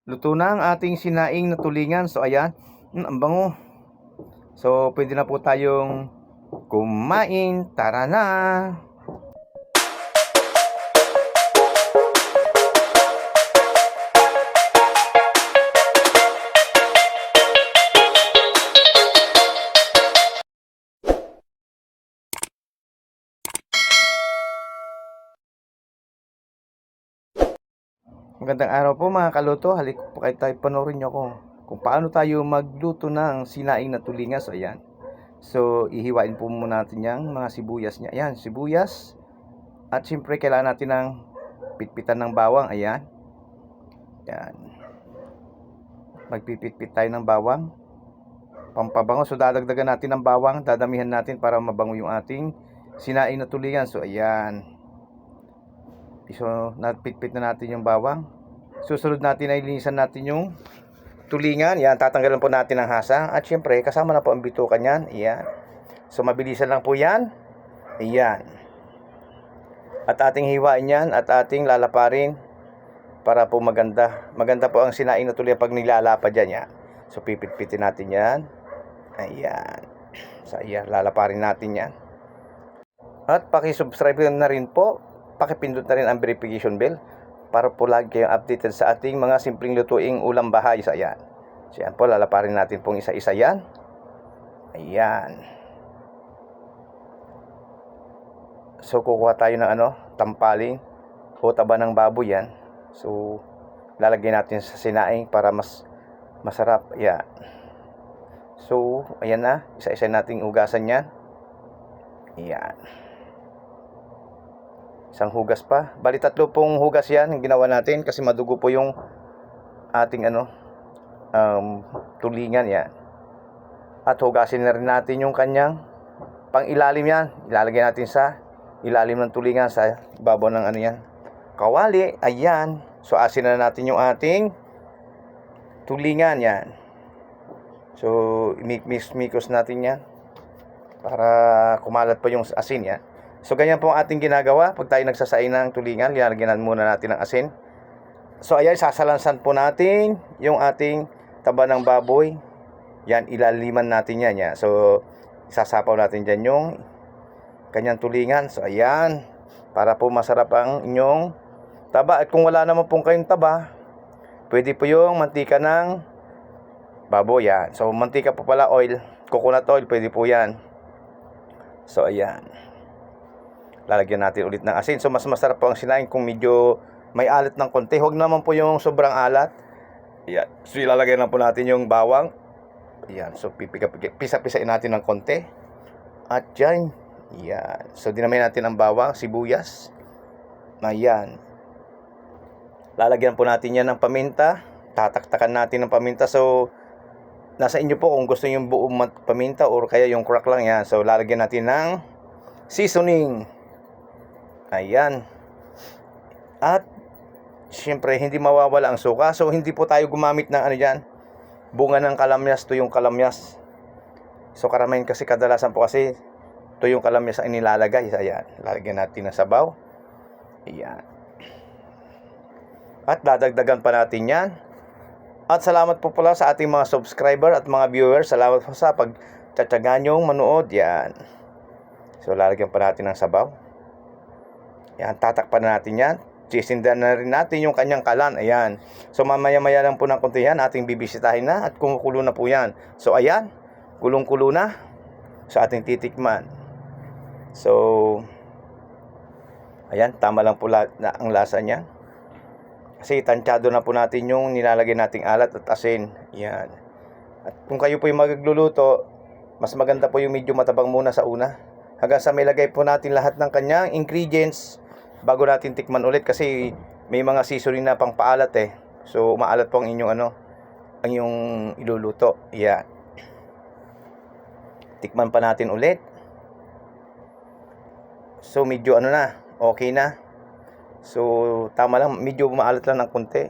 Luto na ang ating sinaing na tulingan. So ayan, ang bango. So pwede na po tayong kumain. Tara na! Magandang araw po mga kaluto. Halik po kayo tayo, panoorin nyo ko kung paano tayo magluto ng sinaing na tulingan. So ayan. So ihiwain po muna natin yung mga sibuyas niya. Ayan, sibuyas. At siyempre kailangan natin ng pitpitan ng bawang. Ayan. Ayan. Magpipitpit tayo ng bawang. Pampabango. So dadagdagan natin ng bawang. Dadamihan natin para mabango yung ating sinaing na tulingan. So ayan. So napitpit na natin yung bawang. Susunod natin ay linisan natin yung tulingan. Yan, tatanggalan po natin ang hasa. At syempre, kasama na po ang bitukan yan. Yan. So mabilisan lang po yan. Ayan. At ating hiwain yan at ating lalaparin para po maganda. Maganda po ang sinaing na tulingan pag nilalapad yan. Yan. So pipit-pitin natin yan. Ayan. So ayan, lalaparin natin yan. At paki-subscribe na rin po. Pakipindot na rin ang verification bell para po lagi kayong updated sa ating mga simpleng lutuing ulam bahay. So ayan. So yan po, lalaparin natin pong isa-isa yan. Ayan. So kukuha tayo ng tampaling o taba ng baboy yan. So lalagyan natin sa sinaing para mas masarap. Ayan. So ayan na, isa-isa nating hugasan yan. Ayan. Isang hugas pa. Bali tatlo pong hugas yan yung ginawa natin kasi madugo po yung ating tulingan yan. At hugasin na rin natin yung kanyang pang ilalim yan. Ilalagay natin sa ilalim ng tulingan sa ibabaw ng yan, kawali. Ayan. So asin na natin yung ating tulingan yan. So mix-mix natin yan para kumalat pa yung asin yan. So ganyan po ang ating ginagawa pag tayo nagsasaing ng tulingan. Lalagyan muna natin ng asin. So ayan, sasalansan po natin yung ating taba ng baboy. Yan, ilaliman natin yan. Yan. So sasapaw natin dyan yung kanyang tulingan. So ayan, para po masarap ang inyong taba. At kung wala naman pong kayong taba, pwede po yung mantika ng baboy. Yan. So mantika po pala, oil, coconut oil, pwede po yan. So ayan, lalagyan natin ulit ng asin. So mas masarap po ang sinaing kung medyo may alat ng konti. Huwag naman po yung sobrang alat. Ayan. So ilalagay na po natin yung bawang. Ayan. So pisa-pisain natin ng konti. At yan. Ayan. So dinamay natin ang bawang, sibuyas. Ayan. Lalagyan po natin yan ng paminta. Tataktakan natin ng paminta. So nasa inyo po kung gusto yung buong paminta or kaya yung crack lang yan. So lalagyan natin ng seasoning. Ayan. At siyempre hindi mawawala ang suka. So hindi po tayo gumamit ng bunga ng kalamyas, tuyong kalamyas. So karamihan kasi kadalasan po kasi tuyong kalamyas ang inilalagay. Ayan, lalagyan natin ng sabaw. Ayan. At dadagdagan pa natin yan. At salamat po pala sa ating mga subscriber at mga viewers. Salamat po sa pagtsatsaga nyong manood. Yan. So lalagyan pa natin ng sabaw. Yan, tatakpan na natin yan. Sisindan na rin natin yung kanyang kalan. Ayan. So mamaya-maya lang po ng konti yan. Ating bibisitahin na at kumukulo na po yan. So ayan, kulong-kulo na sa ating titikman. So ayan, tama lang po na ang lasa niya. Kasi tansyado na po natin yung nilalagay nating alat at asin. Ayan. At kung kayo po yung magluluto, mas maganda po yung medyo matabang muna sa una. Hanggang sa may lagay po natin lahat ng kanyang ingredients bago natin tikman ulit kasi may mga seasoning na pang paalat eh. So maalat po ang inyong ang inyong iluluto. Ayan. Tikman pa natin ulit. So medyo okay na. So tama lang, medyo maalat lang ng konti.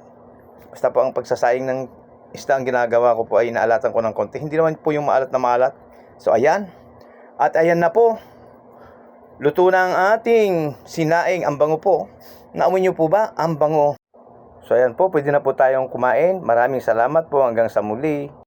Basta po ang pagsasaing ng isda ang ginagawa ko po ay inaalatan ko ng konti. Hindi naman po yung maalat na maalat. So ayan. At ayan na po. Luto na ang ating sinaing. Ang bango po. Naamoy nyo po ba? Ang bango. So ayan po, pwede na po tayong kumain. Maraming salamat po, hanggang sa muli.